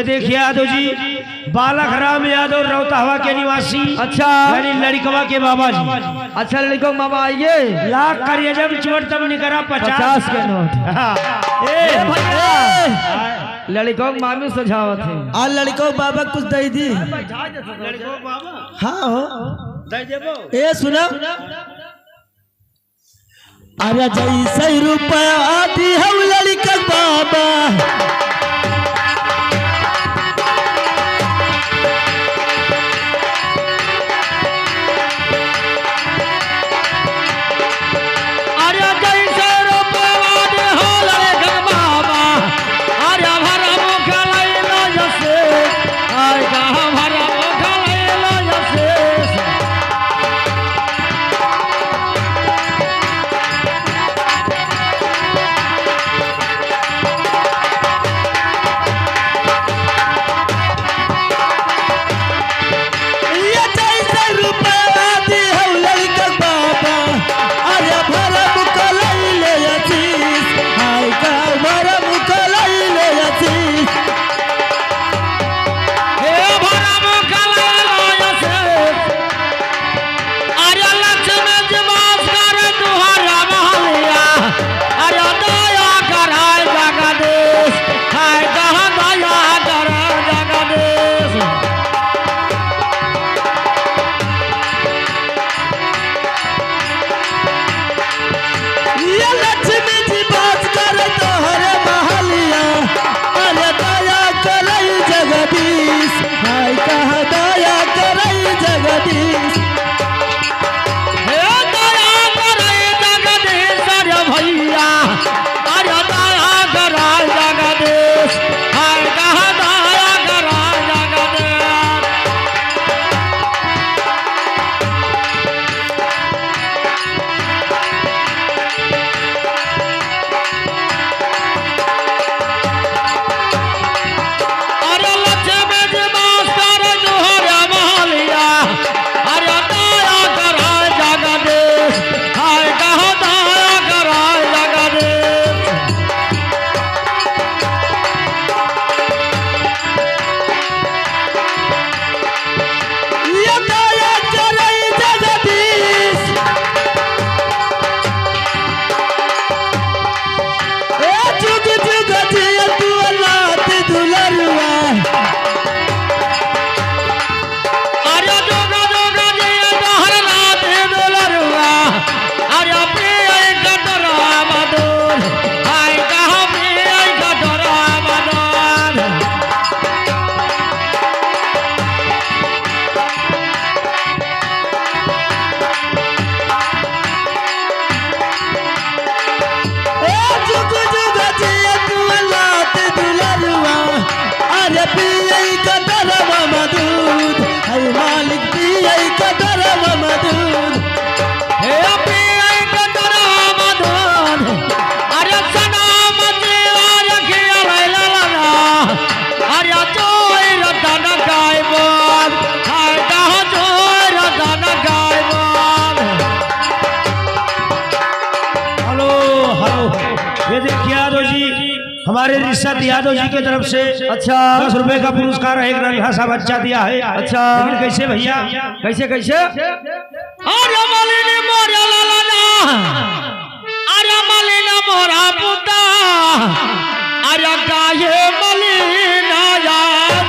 ये देखिए यादव जी, बालक राम यादव रौताहवा के निवासी। अच्छा, यानी लड़कवा के बाबा जी। अच्छा लड़कों मामा आइए। लाख करिए जब चोर तब निकरा 50 के नोट। लड़कों मामी सुझावत है आ लड़कों बाबा कुछ दे दी। लड़को बाबा हाँ हो दे देबो। ए सुना, अरे जैसे रुपया आती हम लड़का बाबा, हमारे रिश्वत यादव जी की तरफ से अच्छा 10 रुपए का पुरस्कार एक नन्हा सा बच्चा दिया है। अच्छा लेकिन कैसे भैया, कैसे कैसे? अरे मालिनी मोरा लाला, अरे मालिनी मोरा पुता, अरे काहे मालिना यार